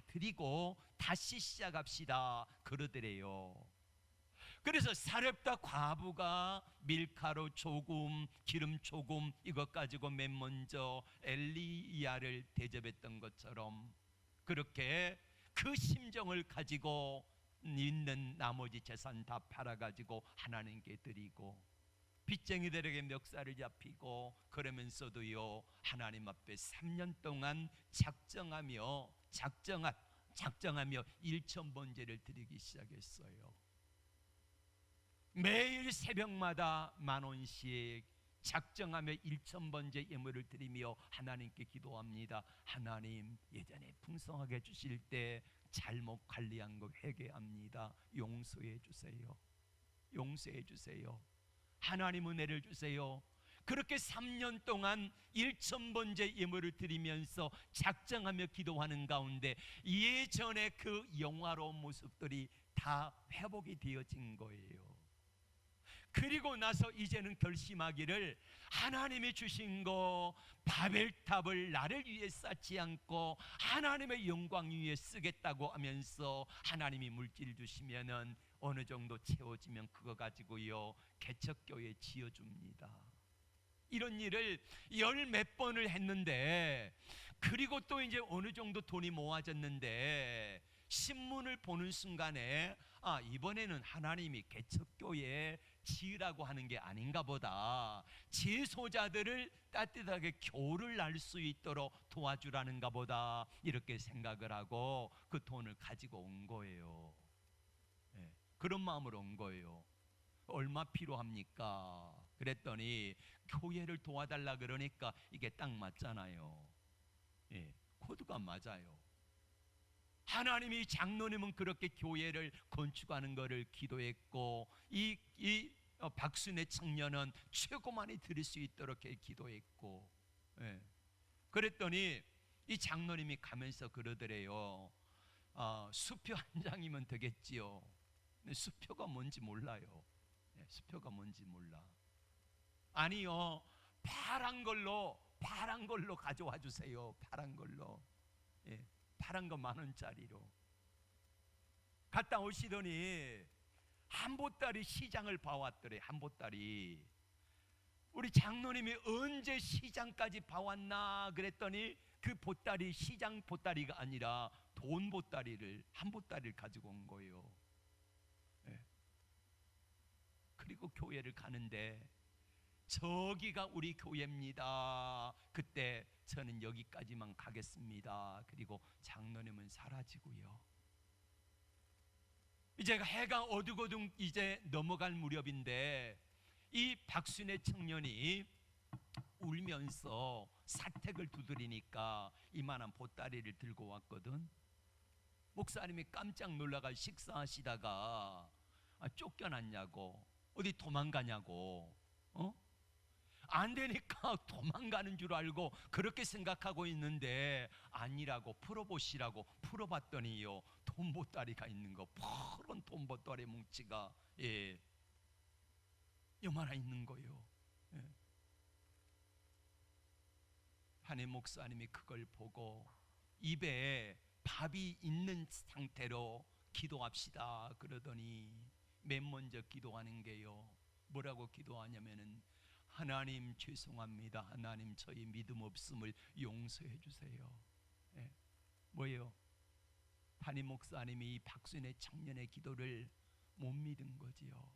S1: 드리고 다시 시작합시다 그러더래요. 그래서 사렙다 과부가 밀가루 조금, 기름 조금 이것 가지고 맨 먼저 엘리야를 대접했던 것처럼 그렇게 그 심정을 가지고 있는 나머지 재산 다 팔아가지고 하나님께 드리고 빚쟁이들에게 멱살을 잡히고 그러면서도요 하나님 앞에 3년 동안 작정하며 일천번제를 드리기 시작했어요. 매일 새벽마다 10,000원씩 작정하며 일천번제 예물을 드리며 하나님께 기도합니다. 하나님, 예전에 풍성하게 주실 때 잘못 관리한 거 회개합니다. 용서해 주세요. 용서해 주세요. 하나님 은혜를 주세요. 그렇게 3년 동안 일천번제 예물을 드리면서 작정하며 기도하는 가운데 예전의 그 영화로운 모습들이 다 회복이 되어진 거예요. 그리고 나서 이제는 결심하기를 하나님이 주신 거 바벨탑을 나를 위해 쌓지 않고 하나님의 영광 위에 쓰겠다고 하면서 하나님이 물질 주시면은 어느 정도 채워지면 그거 가지고요 개척교회 지어줍니다. 이런 일을 열 몇 번을 했는데 그리고 또 이제 어느 정도 돈이 모아졌는데 신문을 보는 순간에 이번에는 하나님이 개척교회 지으라고 하는 게 아닌가 보다. 재소자들을 따뜻하게 교를 날 수 있도록 도와주라는가 보다 이렇게 생각을 하고 그 돈을 가지고 온 거예요. 네, 그런 마음으로 온 거예요. 얼마 필요합니까? 그랬더니 교회를 도와달라 그러니까 이게 딱 맞잖아요. 예, 코드가 맞아요. 하나님이 장로님은 그렇게 교회를 건축하는 것을 기도했고 이 박순애 청년은 최고 많이 드릴 수 있도록 기도했고 예. 그랬더니 이 장로님이 가면서 그러더래요. 수표 한 장이면 되겠지요. 근데 수표가 뭔지 몰라요. 예, 수표가 뭔지 몰라. 아니요, 파란 걸로 가져와 주세요. 파란 걸로. 예, 파란 거 10,000원짜리로 갔다 오시더니 한보따리 시장을 봐왔더래. 한보따리. 우리 장로님이 언제 시장까지 봐왔나 그랬더니 그 보따리 시장 보따리가 아니라 돈 보따리를 한 보따리를 가지고 온 거예요. 네. 그리고 교회를 가는데 저기가 우리 교회입니다. 그때 저는 여기까지만 가겠습니다. 그리고 장로님은 사라지고요. 이제 해가 어둑어둑 이제 넘어갈 무렵인데 이 박순애 청년이 울면서 사택을 두드리니까 이만한 보따리를 들고 왔거든. 목사님이 깜짝 놀라가 식사하시다가 쫓겨났냐고, 어디 도망가냐고, 안 되니까 도망가는 줄 알고 그렇게 생각하고 있는데 아니라고 풀어보시라고 풀어봤더니요 돈보따리가 있는 거, 푸른 돈보따리 뭉치가 요만하 있는 거요. 한해 목사님이 그걸 보고 입에 밥이 있는 상태로 기도합시다 그러더니 맨 먼저 기도하는 게요 뭐라고 기도하냐면은 하나님 죄송합니다. 하나님 저희 믿음 없음을 용서해 주세요. 뭐예요? 담임 목사님이 이 박순애 청년의 기도를 못 믿은 거지요.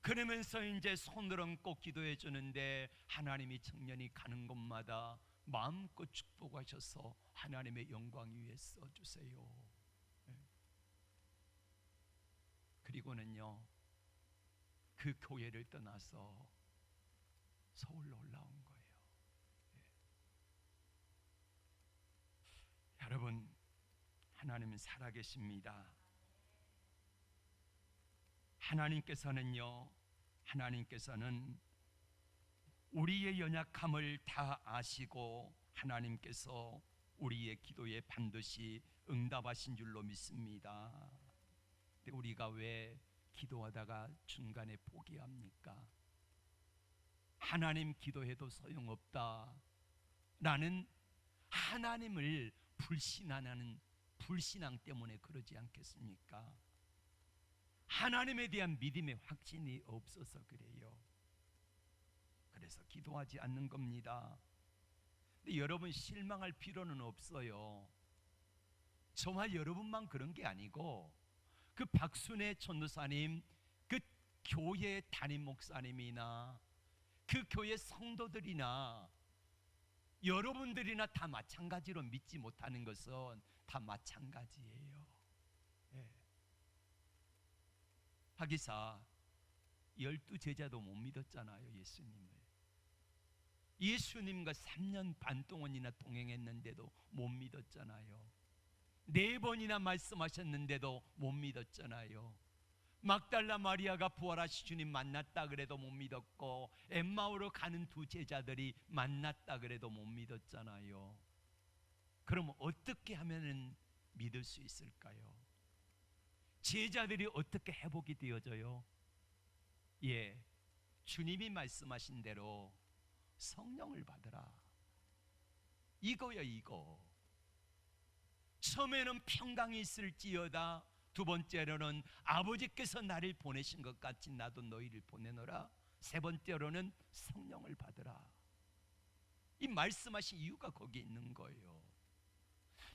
S1: 그러면서 이제 손을 얹고 기도해 주는데 하나님이 청년이 가는 곳마다 마음껏 축복하셔서 하나님의 영광 위에 써주세요. 그리고는요 그 교회를 떠나서 서울로 올라온 거예요. 여러분, 하나님은 살아계십니다. 하나님께서는 우리의 연약함을 다 아시고 하나님께서 우리의 기도에 반드시 응답하신 줄로 믿습니다. 근데 우리가 왜 기도하다가 중간에 포기합니까? 하나님 기도해도 소용없다 라는 하나님을 불신하는 불신앙 때문에 그러지 않겠습니까? 하나님에 대한 믿음의 확신이 없어서 그래요. 그래서 기도하지 않는 겁니다. 근데 여러분, 실망할 필요는 없어요. 저와 여러분만 그런 게 아니고 그 박순애 전도사님, 그 교회 담임 목사님이나 그 교회 성도들이나 여러분들이나 다 마찬가지로 믿지 못하는 것은 다 마찬가지예요. 예. 하기사 12제자도 못 믿었잖아요. 예수님과 3년 반 동안이나 동행했는데도 못 믿었잖아요. 4번이나 말씀하셨는데도 못 믿었잖아요. 막달라 마리아가 부활하신 주님 만났다 그래도 못 믿었고, 엠마오로 가는 2 제자들이 만났다 그래도 못 믿었잖아요. 그럼 어떻게 하면 믿을 수 있을까요? 제자들이 어떻게 회복이 되어져요? 주님이 말씀하신 대로 성령을 받으라, 이거야. 이거 처음에는 평강이 있을지어다, 2번째로는 아버지께서 나를 보내신 것 같이 나도 너희를 보내노라, 3번째로는 성령을 받으라. 이 말씀하신 이유가 거기에 있는 거예요.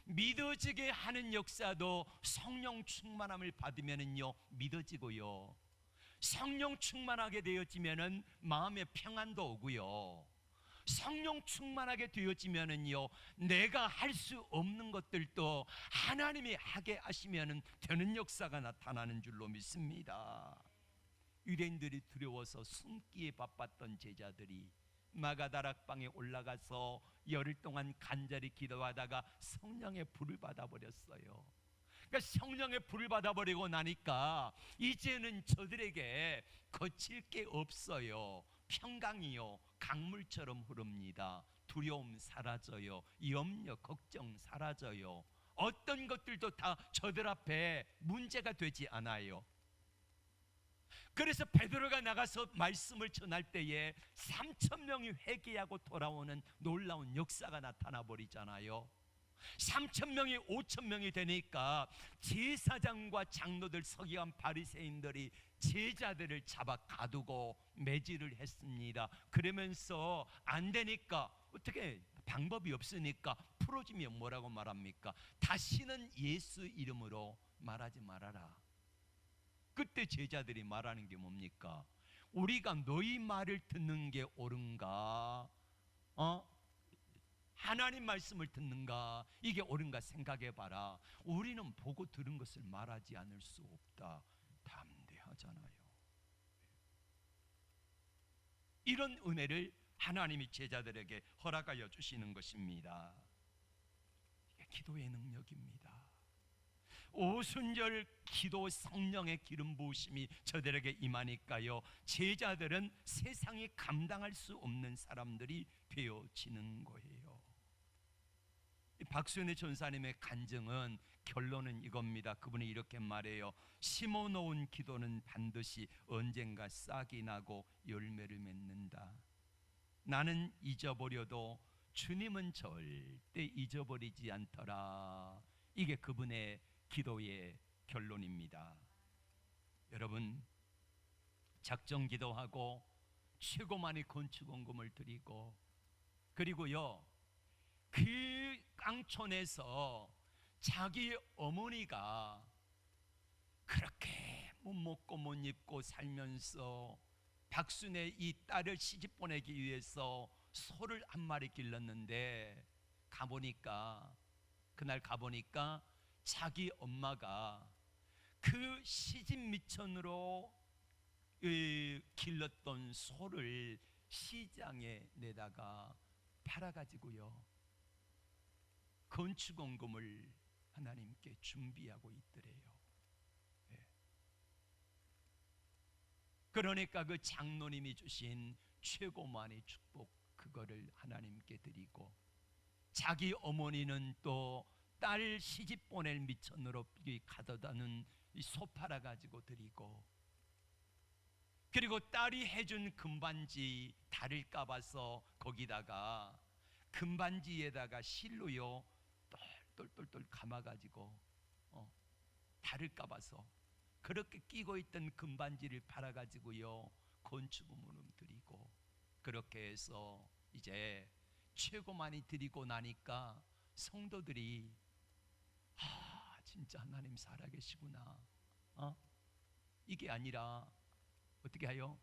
S1: 믿어지게 하는 역사도 성령 충만함을 받으면은요 믿어지고요, 성령 충만하게 되어지면은 마음의 평안도 오고요, 성령 충만하게 되어지면은요 내가 할 수 없는 것들도 하나님이 하게 하시면은 되는 역사가 나타나는 줄로 믿습니다. 유대인들이 두려워서 숨기에 바빴던 제자들이 마가다락방에 올라가서 열흘 동안 간절히 기도하다가 성령의 불을 받아버렸어요. 그러니까 성령의 불을 받아버리고 나니까 이제는 저들에게 거칠 게 없어요. 평강이요 강물처럼 흐릅니다. 두려움 사라져요. 염려 걱정 사라져요. 어떤 것들도 다 저들 앞에 문제가 되지 않아요. 그래서 베드로가 나가서 말씀을 전할 때에 3,000명이 회개하고 돌아오는 놀라운 역사가 나타나 버리잖아요. 3,000명이 5,000명이 되니까 제사장과 장로들, 서기관, 바리새인들이 제자들을 잡아 가두고 매질을 했습니다. 그러면서 안 되니까 어떻게 방법이 없으니까 풀어주면 뭐라고 말합니까? 다시는 예수 이름으로 말하지 말아라. 그때 제자들이 말하는 게 뭡니까? 우리가 너희 말을 듣는 게 옳은가? 하나님 말씀을 듣는가? 이게 옳은가 생각해봐라. 우리는 보고 들은 것을 말하지 않을 수 없다. 담대하잖아요. 이런 은혜를 하나님이 제자들에게 허락하여 주시는 것입니다. 이게 기도의 능력입니다. 오순절 기도 성령의 기름 부으심이 저들에게 임하니까요, 제자들은 세상이 감당할 수 없는 사람들이 되어지는 거예요. 박순애 전사님의 간증은 결론은 이겁니다. 그분이 이렇게 말해요. 심어놓은 기도는 반드시 언젠가 싹이 나고 열매를 맺는다. 나는 잊어버려도 주님은 절대 잊어버리지 않더라. 이게 그분의 기도의 결론입니다. 여러분, 작정 기도하고 최고 많이 건축원금을 드리고, 그리고요 그 깡촌에서 자기 어머니가 그렇게 못 먹고 못 입고 살면서 박순애 이 딸을 시집 보내기 위해서 소를 한 마리 길렀는데, 그날 가보니까 자기 엄마가 그 시집 미천으로 길렀던 소를 시장에 내다가 팔아가지고요 건축원금을 하나님께 준비하고 있더래요. 예. 그러니까 그 장로님이 주신 최고만의 축복, 그거를 하나님께 드리고, 자기 어머니는 또 딸 시집 보낼 미천으로 가져다는 이 소파라 가지고 드리고, 그리고 딸이 해준 금반지 달을 까봐서 거기다가 금반지에다가 실로요 똘똘똘 감아가지고 달을 까봐서 그렇게 끼고 있던 금반지를 팔아가지고요 건축금을 드리고, 그렇게 해서 이제 최고 많이 드리고 나니까 성도들이 진짜 하나님 살아계시구나, 이게 아니라 어떻게 해요?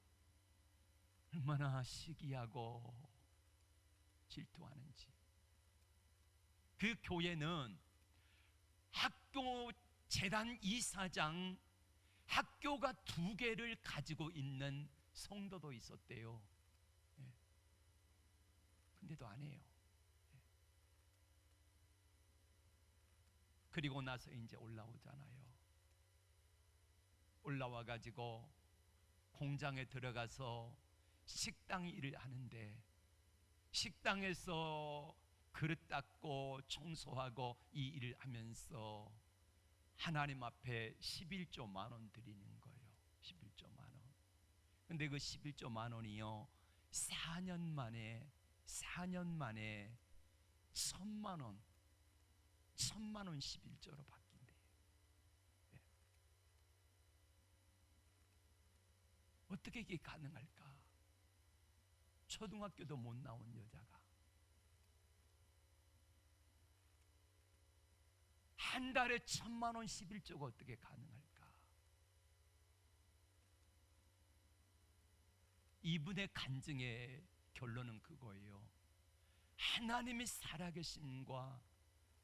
S1: 얼마나 시기하고 질투하는지. 그 교회는 학교 재단 이사장, 학교가 2개를 가지고 있는 성도도 있었대요. 예. 근데도 안 해요. 예. 그리고 나서 이제 올라오잖아요. 올라와 가지고 공장에 들어가서 식당 일을 하는데, 식당에서 그릇 닦고 청소하고 이 일을 하면서 하나님 앞에 11조 만원 드리는 거예요. 11조 만원. 근데 그 11조 만원이요 4년 만에 1,000만 원 11조로 바뀐대요. 네. 어떻게 이게 가능할까? 초등학교도 못 나온 여자가 한 달에 1,000만 원 11조가 어떻게 가능할까? 이분의 간증의 결론은 그거예요. 하나님이 살아계심과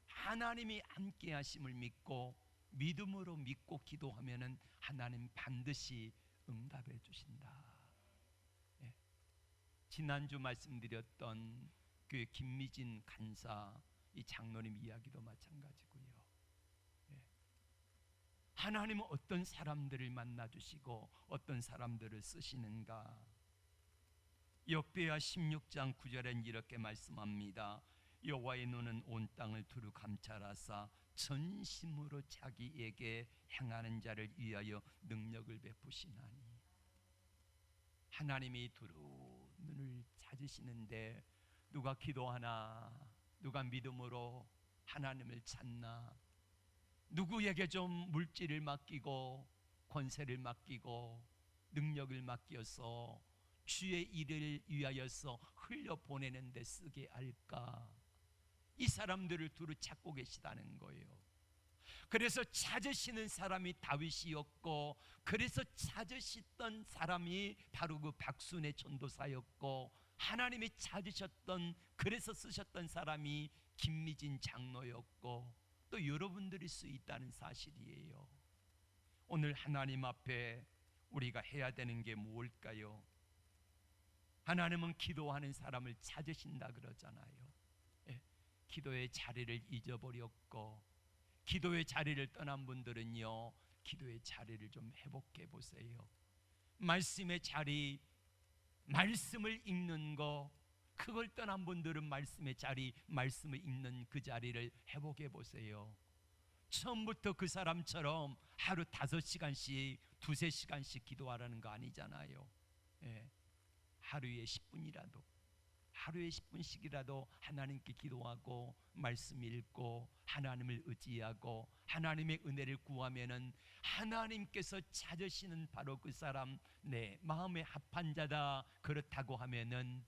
S1: 하나님이 함께 하심을 믿고 믿음으로 믿고 기도하면은 하나님 반드시 응답해 주신다. 예. 지난주 말씀드렸던 그 김미진 간사 이 장로님 이야기도 마찬가지고요. 예. 하나님은 어떤 사람들을 만나 주시고 어떤 사람들을 쓰시는가? 역대하 16장 9절엔 이렇게 말씀합니다. 여호와의 눈은 온 땅을 두루 감찰하사 전심으로 자기에게 행하는 자를 위하여 능력을 베푸시나니. 하나님이 두루 눈을 찾으시는데 누가 기도하나, 누가 믿음으로 하나님을 찾나, 누구에게 좀 물질을 맡기고 권세를 맡기고 능력을 맡겨서 주의 일을 위하여서 흘려보내는 데 쓰게 할까? 이 사람들을 두루 찾고 계시다는 거예요. 그래서 찾으시는 사람이 다윗이었고, 그래서 찾으시던 사람이 바로 그 박순애 전도사였고, 하나님이 찾으셨던, 그래서 쓰셨던 사람이 김미진 장로였고, 또 여러분들일 수 있다는 사실이에요. 오늘 하나님 앞에 우리가 해야 되는 게 뭘까요? 하나님은 기도하는 사람을 찾으신다 그러잖아요. 예, 기도의 자리를 잊어버렸고 기도의 자리를 떠난 분들은요 기도의 자리를 좀 회복해 보세요. 말씀의 자리, 말씀을 읽는 거, 그걸 떠난 분들은 말씀의 자리, 말씀을 읽는 그 자리를 회복해 보세요. 처음부터 그 사람처럼 하루 5시간씩 2~3시간씩 기도하라는 거 아니잖아요. 예. 하루에 10분이라도, 하루에 10분씩이라도 하나님께 기도하고 말씀 읽고 하나님을 의지하고 하나님의 은혜를 구하면은 하나님께서 찾으시는 바로 그 사람, 내 마음에 합한 자다. 그렇다고 하면은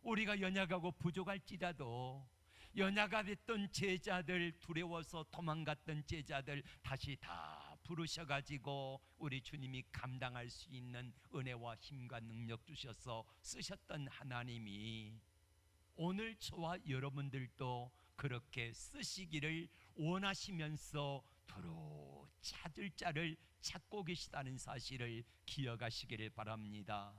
S1: 우리가 연약하고 부족할지라도 연약가 됐던 제자들, 두려워서 도망갔던 제자들 다시 다 부르셔가지고 우리 주님이 감당할 수 있는 은혜와 힘과 능력 주셔서 쓰셨던 하나님이 오늘 저와 여러분들도 그렇게 쓰시기를 원하시면서 두루 찾을 자를 찾고 계시다는 사실을 기억하시기를 바랍니다.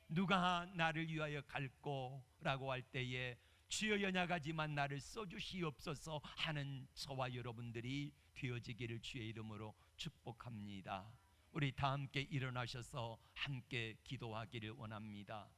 S1: 누가 나를 위하여 갈꼬? 라고 할 때에 주여 연약하지만 나를 써주시옵소서 하는 저와 여러분들이 되어지기를 주의 이름으로 축복합니다. 우리 다 함께 일어나셔서 함께 기도하기를 원합니다.